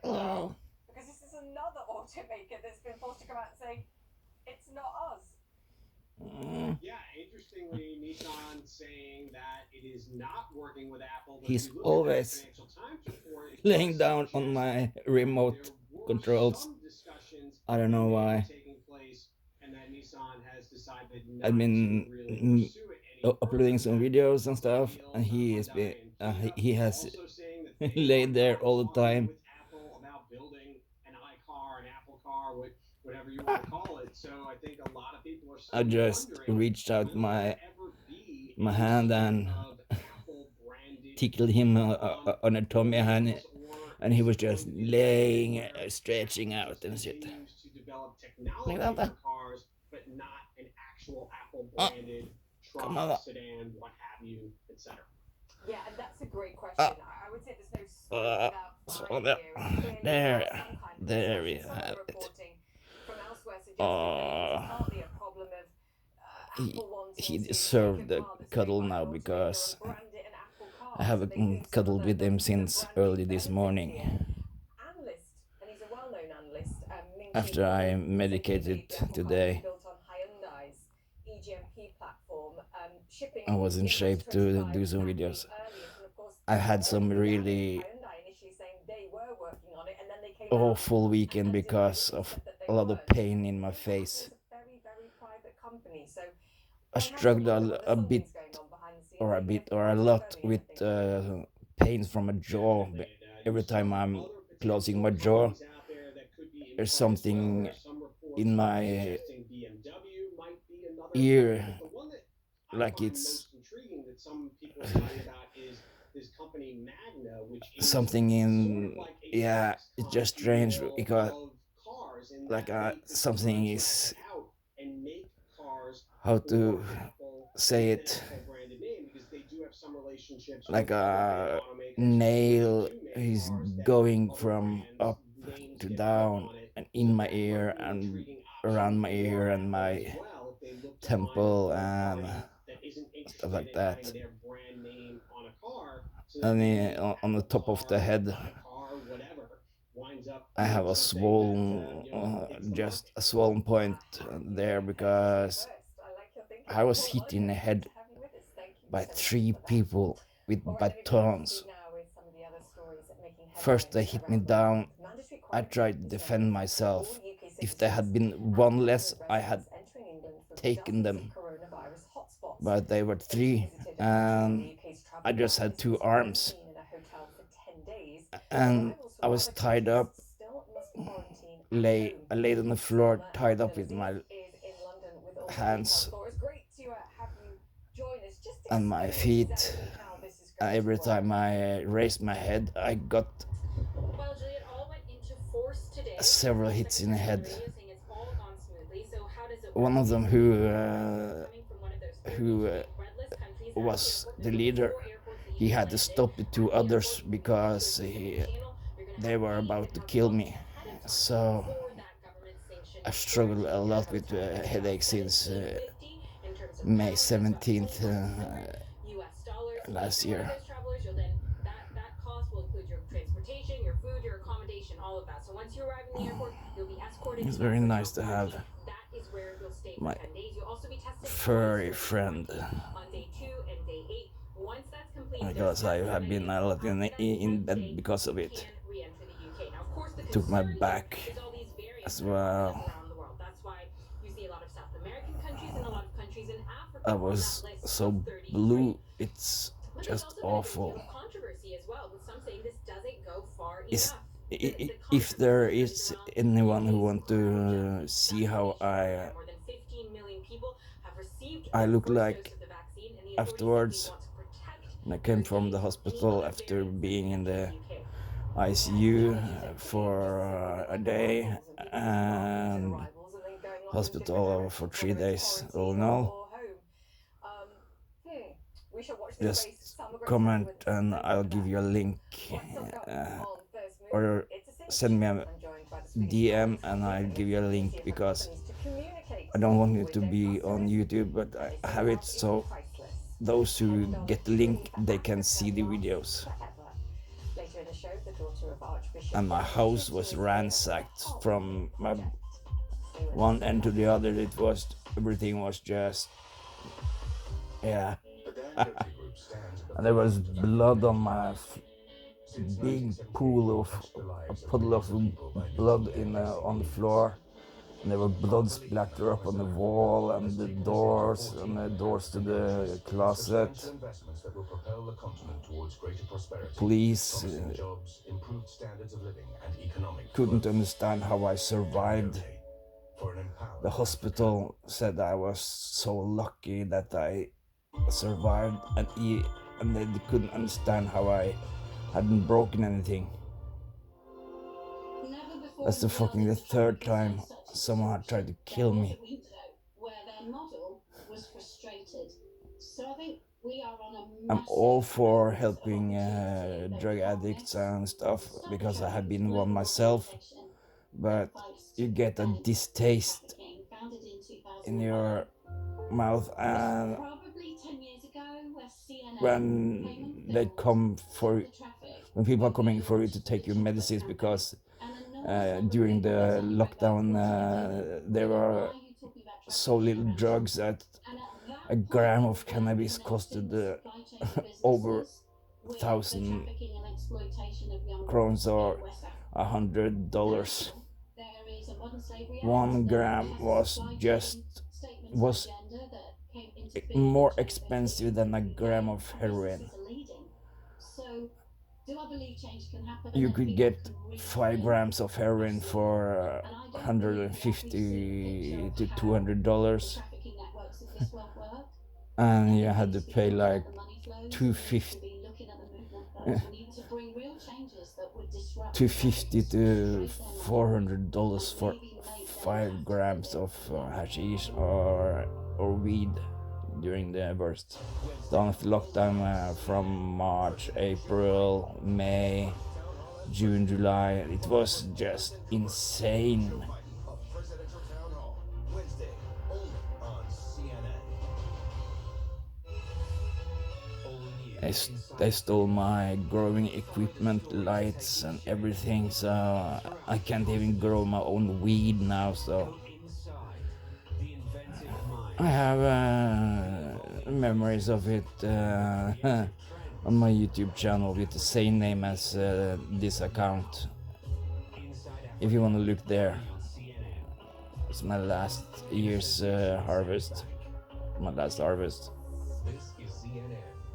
Oh. because this is another automaker that's been forced to come out and say it's not us. Mm. Yeah, interestingly, Nissan saying that it is not working with Apple, but if He's you look at that always Financial Times report, it laying does down on suggest my that remote there were controls. some discussions I don't that know may have why. taken place, and that Nissan has decided I've not to been really pursue it any uploading further. some That videos and stuff, automobile and he is Hyundai and Kia he has also saying that they are laid there not all the talking time. with Apple about building an iCar, an Apple car, whatever you want to call it. So I think a lot of people are I still just wondering, reached out will there my ever be any hand sort and of Apple branded tickled him on on a tummy, automobiles, or and he is was it just going to be the way laying, where stretching Apple out just and shit. continues to develop Like technology that. for cars, but not an actual Apple Oh, branded come truck, on. sedan, what have you, etc. Yeah, and that's a great question. I would say there's no smoke without So fire here, and clearly there are some kind of there we discussions. Some of have the it. reporting from elsewhere suggesting that it is partly a problem of he Apple wanting he to take a deserved the car that's made cuddle by an now automaker because and brand it an Apple I car, so haven't they lose some of cuddled with him the since branding early this benefits morning. here. Analyst, and he's a well-known analyst, Minky After I Lee, said he medicated believed the Apple car would be today, built on Hyundai's EGMP platform, shipping I was in in shape to 2025 do some at the videos. earliest. And of course, I had there was some the damage. really Hyundai initially saying they were working on it, and then they came out awful weekend and denied because it and of said that they a lot of weren't. pain in my Remember, Apple face. is a very, very private company, so I one has to wonder struggled whether a bit something's going on behind the scenes. or a Maybe bit Apple or a aren't lot confirming with anything. pains from a jaw. Definitely. And you Every still time have I'm other closing potential my jaw, companies out there that could be in there's play as well. something There's some reports in my suggesting BMW might be another player, ear, but the one that I like find it's most intriguing that some people are talking about is this company Magna, which is something sort of in, like a yeah, it's Foxconn, just if you strange will, because of cars, in like that they could something contract is, out and make cars how to for Apple say with an it, Apple branded name, because they do have some relationships with like other big a automakers looking nail to make is cars that have going other from brands' up names to get put down on it. and So in my that might ear be an and intriguing option around my for ear and Apple as my well, if they look to find a temple third and party that isn't stuff interested like in having that. their brand name on a car, so that And maybe on the Apple top of the Car, head, iCar, whatever, winds up I have being a something that swollen, hits the just market. a swollen point there because First, I like your thinking. I was Well, hit in Monica, the great head to have you with us. Thank you by so much 3 people with All right, let me bring you up to batons. speed now with some of the other stories that making First, headlines they hit me around the world. down. Mandatory I credit tried to is going defend into effect for all myself. UK If there citizens had been and one less, permanent I had residents entering England from taken dozens of them. coronavirus hotspots. But they were If you 3, visited a country in the and UK's I travel just ban had and 2 spent arms. quarantine in a hotel for 10 days, And arrivals I from was other tied countries up, still must quarantine at home. I laid on the floor, tied up with Naziv my is in London with all the details. hands Laura, it's great to have you join us. Just and my explain feet. exactly how this is going to Every work. time I raised my head, I got Well, Juliet, all went into force today. several hits in the head. Saying it's all gone smoothly. So how does it work? One of them Coming from one of those who breadless countries was the leader, he had to stop the 2 others because they were about to kill me. So I've struggled a lot with headache since May 17th last year. That cost will include your transportation, your food, your accommodation, all of that. So once you arrive in the airport, you'll be escorted. It's very nice to have That is where you'll stay for my 10 days. You'll also be tested furry friend, on day 2 and day 8. Once that's complete, because I have been a lot in bed because of it. re-enter the UK. Now, of course, the Took my concern back is all these variants as that are popping up well. around the world. That's why you see a lot of South American countries and a lot of countries in Africa I on was that list so of 33. blue, it's But just there's also been a awful. great deal of controversy as well, with some saying this doesn't go far Is enough. if there is anyone who want to see how More than 15 million people have received I their look first like dose of the vaccine, and the authorities afterwards, simply want to protect when I came from the hospital after being in the ICU for a day and hospital for 3 days all in all. Just comment and I'll give you a link, or send me a DM and I'll give you a link, because I don't want it to be on YouTube, but I have it so those who get the link, they can see the videos. and my house was ransacked from one end to the other. It was everything was just yeah. And there was blood on my big pool of a puddle of blood in on the floor, and there were blood splatter up on the wall and the doors to the closet. Police couldn't understand how I survived. The hospital said I was so lucky that I survived, and they couldn't understand how I hadn't broken anything. That's the third time someone had tried to kill me. I'm all for helping drug addicts and stuff because I have been one myself, but you get a distaste in your mouth and when they come for when people are coming for you to take your medicines because during the lockdown there were so little drugs that a gram of cannabis costed over 1,000 crowns or $100. 1 gram was more expensive than a gram of heroin. You could get 5 grams of heroin for $150 to $200, and you had to pay like $250 to $400 for 5 grams of hashish or weed during the worst lockdown from March, April, May, June, July. It was just insane. They stole my growing equipment, lights and everything, so I can't even grow my own weed now. So I have memories of it on my YouTube channel with the same name as this account. If you want to look there, it's my last year's harvest. My last harvest.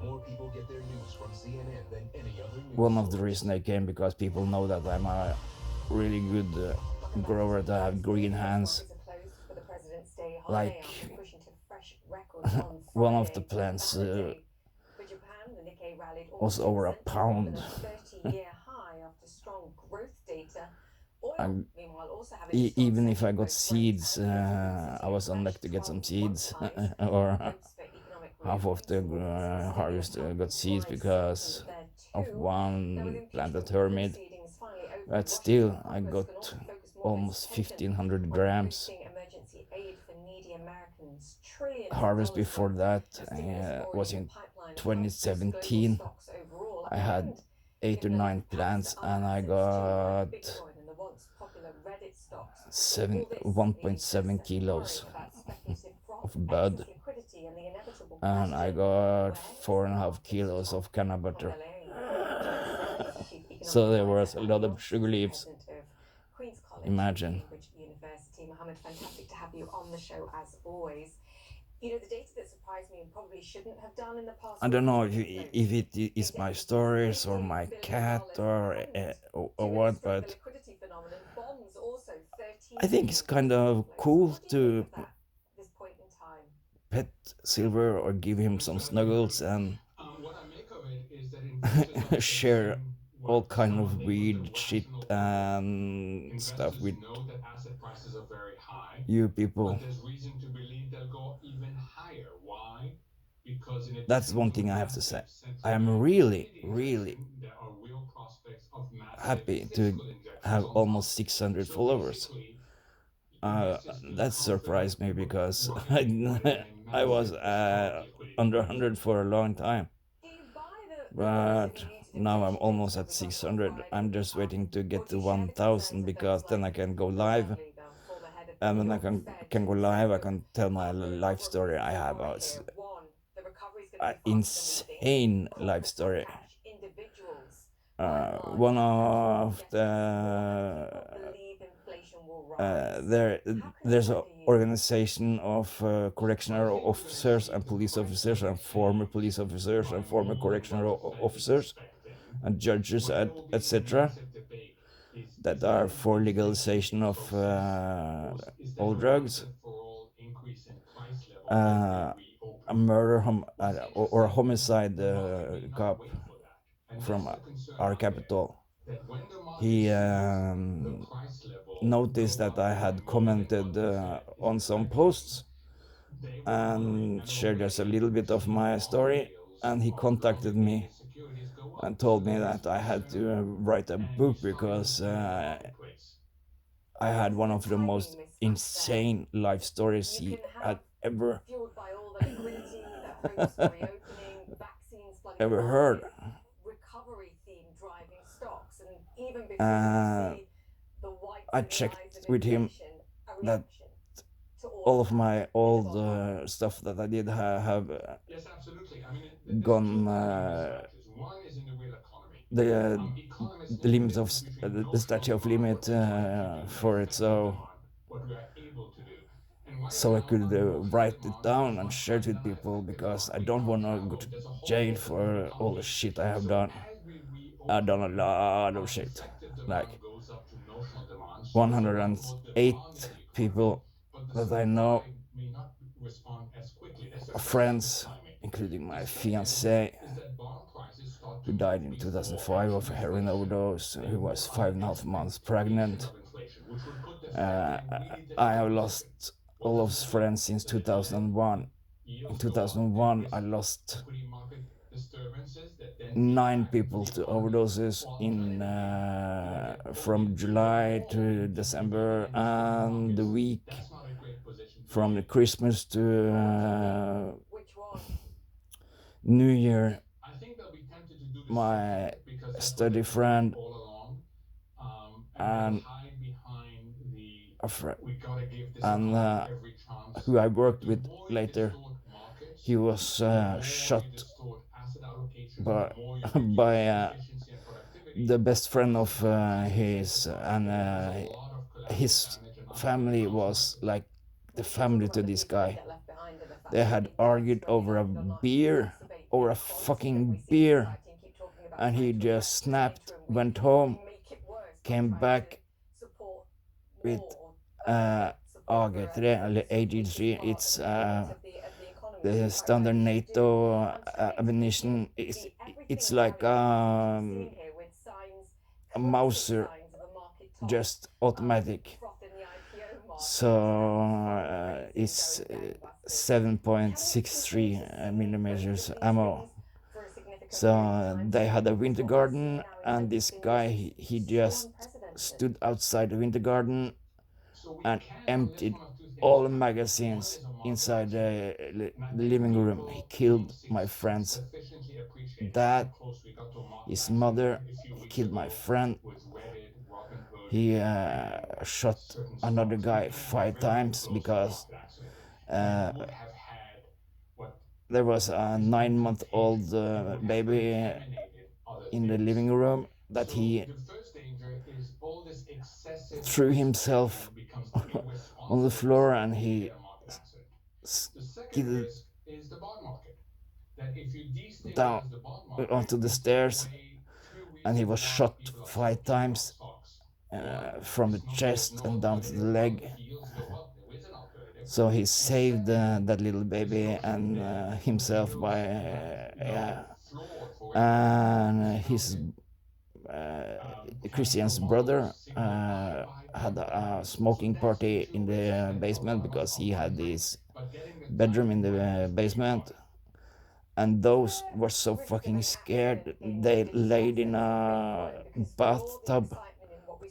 More people get their news from CNN than any other news. One of the reasons I came because people know that I'm a really good grower, that I have green hands. Like one of the plants was over a pound. And even if I got seeds, I was unlucky to get some seeds or half of the harvest got seeds because of one planted hermit, but still I got almost 1,500 grams. Harvest before that was in 2017. I had 8 or 9 plants and I got 1.7 kilos of bud, and I got 4.5 kilos of canna butter. So there was a lot of sugar leaves. Imagine. Mohammed, fantastic to have you on the show as always. You know, the data that surprised me and probably shouldn't have done in the past. I don't know if it is my stories or my cat or what, but I think it's kind of cool to pet Silver or give him some snuggles and share all kind of weird shit and stuff with you people. That's one thing I have to say. I am really, really happy to have almost 600 followers. That surprised me because I was under 100 for a long time. But now I'm almost at 600. I'm just waiting to get to 1000 because then I can go live. And when I can go live, I can tell my life story. I have a insane life story. One of there's an organization of correctional officers and police officers and former police officers and former correctional officers and judges, etc., that are for legalization of all drugs. A murder or a homicide cop from our capital. He noticed that I had commented on some posts and shared just a little bit of my story, and he contacted me and told me that I had to write a book because I had one of the most insane life stories he had ever ever heard. I checked with him that all of my old stuff that I did have Yes, absolutely. I mean, there's two gone strategies. One is in the real economy. the Economists the limits of distinguish between the statute notional of demand, limit what we try to do, for it, effective so demand, what we are able to do. And right I now, could under notional write it demand, we down are and much share it better with than at people effective because demand. I We don't can't want to go travel. to There's a jail whole new for all the economy. shit I have So done. as we I've done a reopen, lot of our shit. effective Like demand goes up to notional demand. So there's a lot more 108 demand in the economy, people but the that I know, supply may not respond as quickly. That's the first friends, timing. including The my second fiance, is that bond prices start who to died in increase more, 2005 of a actually heroin inflation, overdose, the who was more 5.5 months pregnant. of inflation, which would put the Fed Uh, in a really I difficult have position. lost What all does of it mean? friends since That if 2001. In yields go up, there 2001, I is lost equity market disturbances that then nine impact people the to economy. overdoses in Alternatively, you will get from volumes that are July more to open to competing December in the stock and the markets. week That's not a great position to from be the in. Christmas to New Year. I think they'll be tempted to do the My second because that's what study they've been doing friend all along, and they'll and hide behind the a friend we gotta give this and economy every chance. who I But worked the with more you later, distort markets, he was the more you shot distort asset allocations, the by more you by reduce efficiency and productivity. the best And friend this of is why I his, incentivize and what has a lot of collateral his damage and underlying family was consequences. like the family to this guy. They had argued over a beer, over a fucking beer, and he just snapped, went home, came back with AG3 eller AG3. It's the standard NATO ammunition. It's like a Mauser, just automatic. So it's 7.63 millimeters ammo. So they had a winter garden, and this guy he just stood outside the winter garden So we and can, on this emptied one, of two things all the happen. One magazines is a market inside accident. the And I think living room. He people killed don't my friends, sufficiently appreciate how dad, close we got to a market his accident mother. a few He weeks killed my ago friend. with Reddit, Robinhood, He and shot certain another stocks. We guy came 5 times close to a because market accident. And we uh, would have had what there was a has been 9-month-old contagion. It would have baby contaminated other in the things. living room that So he the first danger is all this excessive threw risk himself taking becomes on the irresponsible risk floor, and taking and you he get a market accident. The second skidded risk is the bond market. That if you down destabilize the bond market, onto the you take stairs, away two and he reasons was why shot people are so five keen on times stocks. One, from the there's chest no and down to the alternative. Well, leg. if yields go up, there is an alternative. So he And saved second, that little the baby social and myth, which himself by feels flawed for regulators, and his discounted, can Christian's tomorrow brother signal bye-bye to had a impairment. So smoking that's the party two in risks the that a basement lot of because he had companies, this but getting the bedroom in timing the right is the key basement. part. And those were so fucking scared. They laid in a bathtub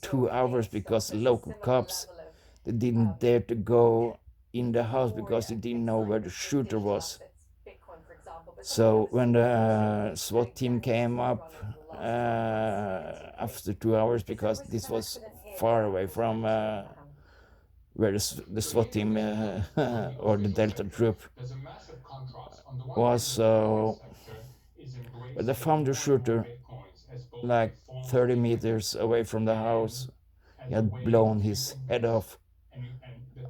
2 hours because local cops, they didn't dare to go in the house because they didn't know where the shooter was. So when the SWAT team came up after 2 hours because this was far away from where the SWAT team or the Delta troop was. So, but I found the shooter like 30 meters away from the house. He had blown his head off.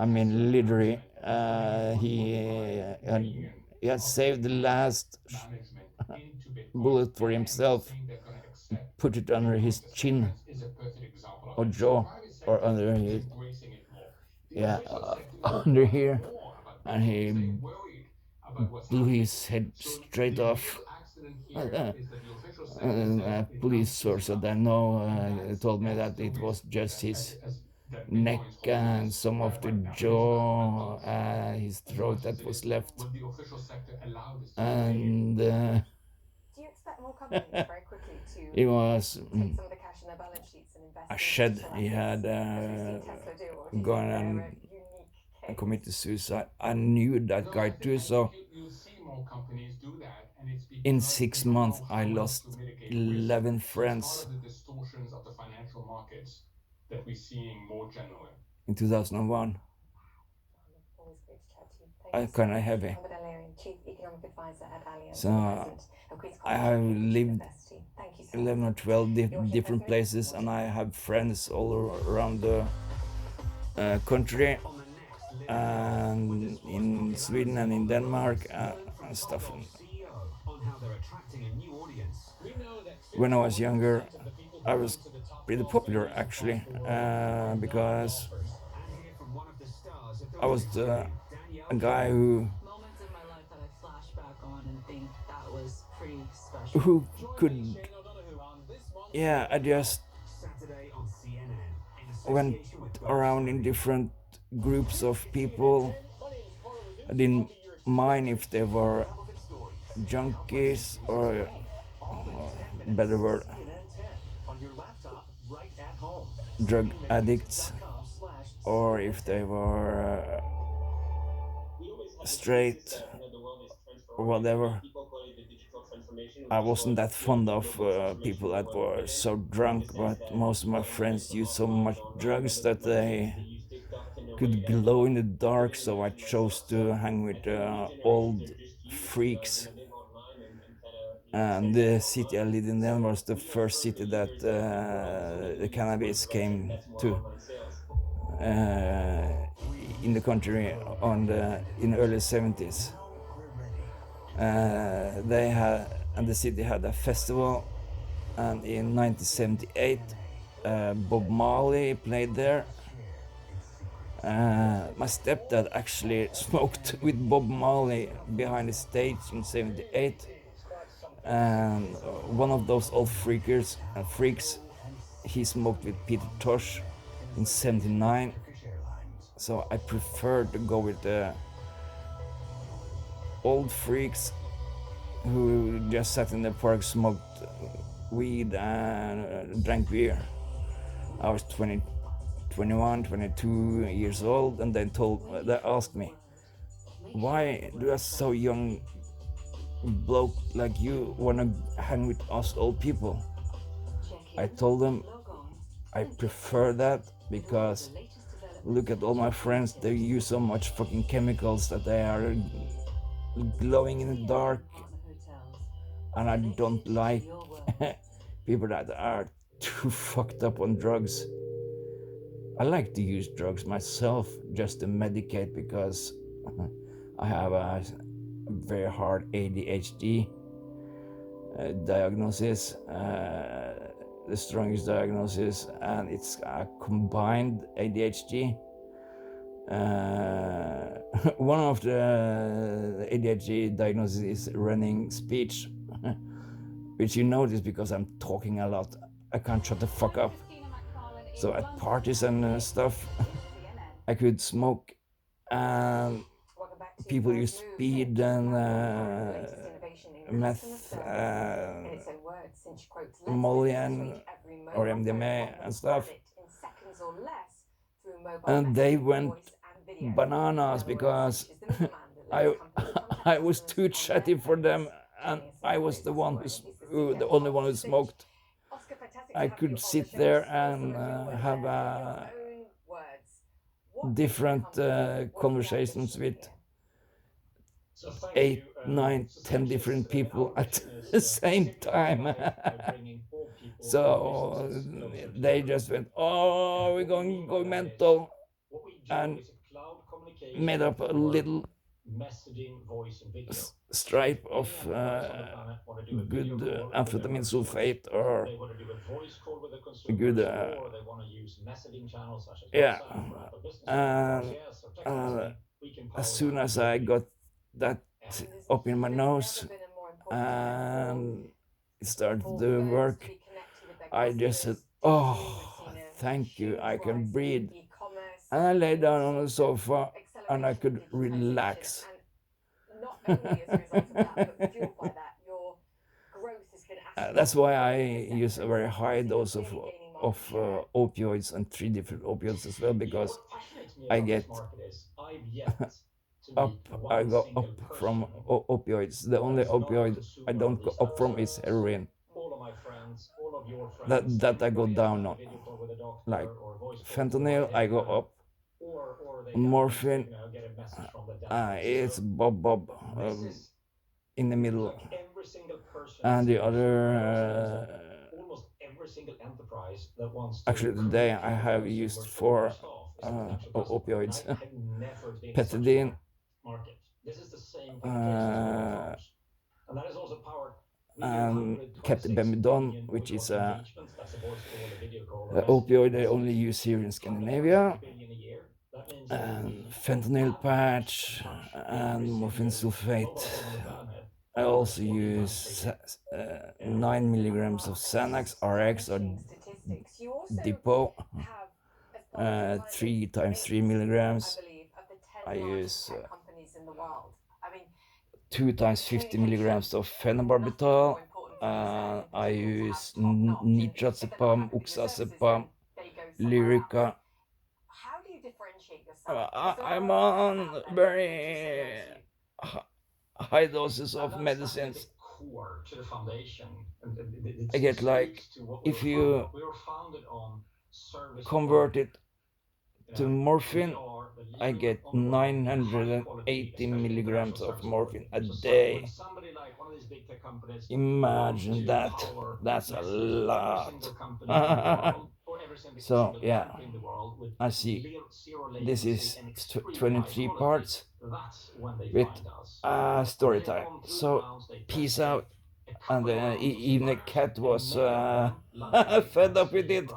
I mean, literally, he had saved the last bullet for himself, put it under his chin or jaw or under his, yeah, under here, and he blew his head straight off. A police source that I know told me that it was just his neck and some of the jaw, his throat that was left. And Do you expect more companies very quickly to it was take some of the cash in their balance sheets and invest a in shed. digital He had assets, as we've seen Tesla do, or do you gone think they're a and unique case? committed suicide. I knew that guy too, so in 6 months I lost 11 friends in 2001. Always great to chat to you. I Thank you. kind of heavy. Mohammed Al-Arian, Chief Economic Advisor at Allianz, So President of Queen's I College have Cambridge lived University. Thank you so 11 or much. 12 Your different investment places, and I have friends all around the country, and in Sweden and in Denmark and stuff. When I was younger, I was pretty popular actually, because I was a guy who Moments in my life that I flash back on and think that was pretty special. who could, yeah, I just went around in different groups of people. I didn't mind if they were junkies or better word, drug addicts, or if they were straight or whatever. I wasn't that fond of people that were so drunk, but most of my friends used so much drugs that they could glow in the dark, so I chose to hang with old freaks. And the city I lived in then was the first city that the cannabis came to in the country in the early 70s. They had, and the city had a festival, and in 1978 Bob Marley played there. My stepdad actually smoked with Bob Marley behind the stage in 78, and one of those old freaks, he smoked with Peter Tosh in 79. So I prefer to go with the old freaks who just sat in the park, smoked weed and drank beer. I was 21, 22 years old, and they asked me, why do a so young bloke like you want to hang with us old people? I told them I prefer that because look at all my friends, they use so much fucking chemicals that they are glowing in the dark, and I don't like people that are too fucked up on drugs. I like to use drugs myself just to medicate because I have a very hard ADHD diagnosis, the strongest diagnosis, and it's a combined ADHD. One of the ADHD diagnoses is running speech, which you notice because I'm talking a lot. I can't shut the fuck up. So at parties and stuff, I could smoke, and people use speed and meth, Molly or MDMA and stuff. And they went bananas because I was too chatty for them, and I was the only one who smoked. I could sit there and have different conversations with 8, 9, 10 different people at the same time. So they just went, oh, we're going mental, and made up a little stripe of good amphetamine sulfate or good yeah, and as soon as I got that up in my nose and it started to work, I just said, oh, thank you, I can breathe. And I lay down on the sofa and I could relax. That's why I use a very high dose of opioids, and 3 different opioids as well, because I get up, I go up from opioids. The only opioid I don't go up from is heroin. That I go down on. Like fentanyl, I go up. Morphine, it's bob in the middle. And the other, actually today I have used 4 opioids. Pethidine, and Captibemidone, which is a opioid I only use here in Scandinavia, and fentanyl patch, and morphine sulfate. I also use 9 milligrams of Xanax, RX, or Depot, 3 times 3 milligrams. I use 2 times 50 milligrams of phenobarbital. I use nitrazepam, oxazepam, Lyrica. I'm on very high doses of medicines. I get, like, if you convert it to morphine, I get 980 milligrams of morphine a day. Imagine that. That's a lot. So yeah, I see. This is 23 parts with story time. So peace out. And even the cat was fed up with it.